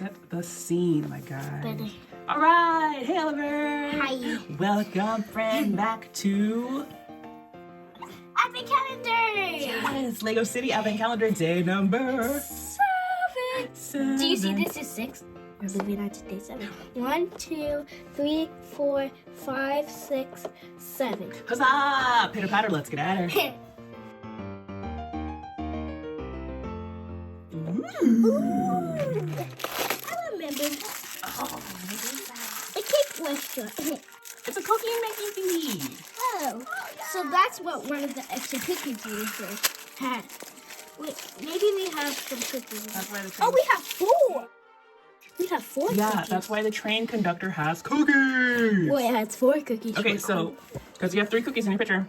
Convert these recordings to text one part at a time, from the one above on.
set the scene, my guy. Better. All right, hey Oliver. Hi. Welcome, friend, back to Advent calendar. yes, Lego City Advent Calendar day number 7. Do you see this is 6? Yes. Moving on to day 7. 1, 2, 3, 4, 5, 6, 7. Huzzah! Pitter patter, let's get at her. Ooh. I remember Oh, the cake restaurant. it's a cookie making thingy. Oh, so that's what one of the extra cookies we had. Wait, maybe we have some cookies. That's why the train. Oh, we have 4. We have 4 yeah, cookies. that's why the train conductor has cookies. Well, it has 4 cookies. Okay, so because you have 3 cookies in your picture.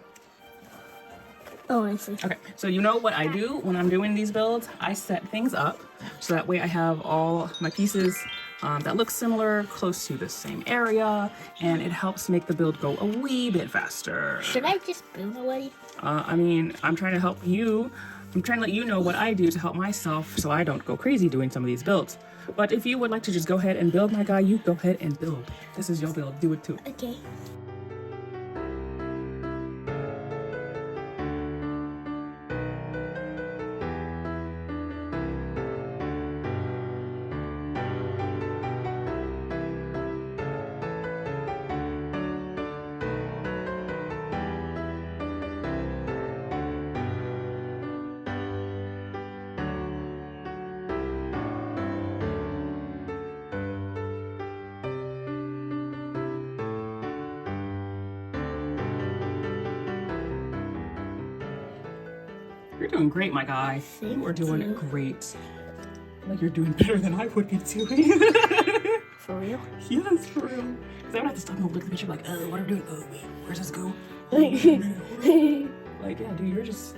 Oh, I see. Okay, so you know what I do when I'm doing these builds? I set things up so that way I have all my pieces that look similar, close to the same area, and it helps make the build go a wee bit faster. Should I just build already? I mean, I'm trying to help you. I'm trying to let you know what I do to help myself so I don't go crazy doing some of these builds. But if you would like to just go ahead and build, my guy, you go ahead and build. This is your build. Do it too. Okay. You're doing great, my guy. You are doing you. great. Like you're doing better than I would be doing. For real? Yes, for real. Because I would have to stop and look at the picture like, oh, what are we doing? Oh, wait, where's this go? Like, yeah, dude, you're just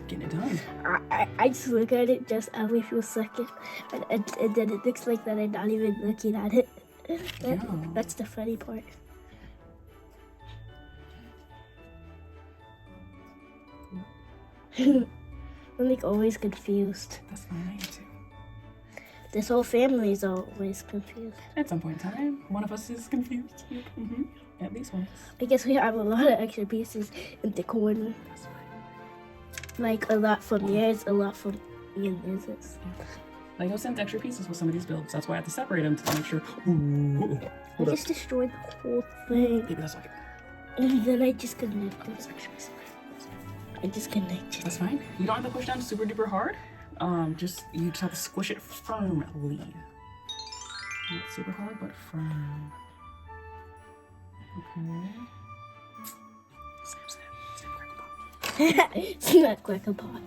getting it done. I just look at it just every few seconds, and then it looks like that I'm not even looking at it. Yeah. That's the funny part. I'm like always confused. That's fine, I am too. This whole family is always confused. At some point in time, one of us is confused. Mm-hmm. At least once. I guess we have a lot of extra pieces in the corner. That's fine. Like a lot from yours, a lot from me and Liz's. Lego sends extra pieces with some of these builds. That's why I have to separate them to make sure. Ooh, I hold up. just destroyed the whole thing. Maybe that's okay. And then I disconnected. I disconnected. That's fine. You don't have to push down super duper hard. You just have to squish it firmly. Not super hard, but firm. Okay. Snap, crackle pop. It's not quick apart.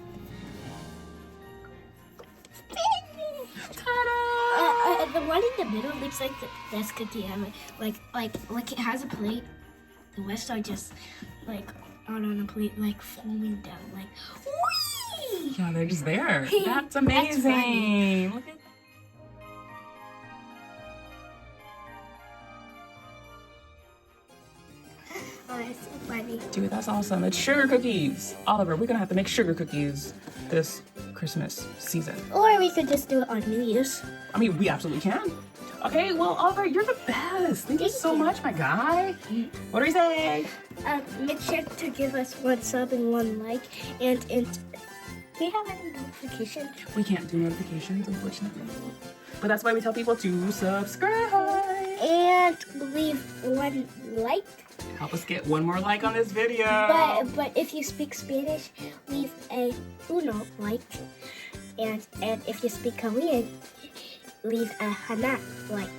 Ta-da! The one in the middle looks like the best cookie ever. Like it has a plate. The rest are just like on a plate, like falling down. Like, whee! Yeah, they're just there. That's That's amazing. funny. Look at Oh, it's so funny. dude, that's awesome. It's sugar cookies. Oliver, we're gonna have to make sugar cookies this Christmas season. Or we could just do it on New Year's. I mean, we absolutely can. Okay, well, Oliver, you're the best. Thank you so much, my guy. What do we say? Make sure to give us 1 sub and 1 like, and do we have any notifications? We can't do notifications, unfortunately. But that's why we tell people to subscribe. And leave 1 like. Help us get 1 more like on this video. But if you speak Spanish, leave a uno like. And if you speak Korean, leave a hana like.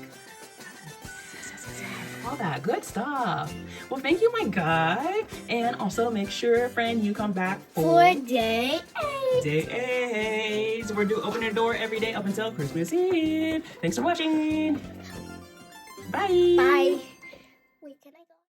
All that good stuff. Well, thank you, my guy. And also make sure, friend, you come back For day 8. Day 8. We're opening the door every day up until Christmas Eve. Thanks for watching. Bye. Bye.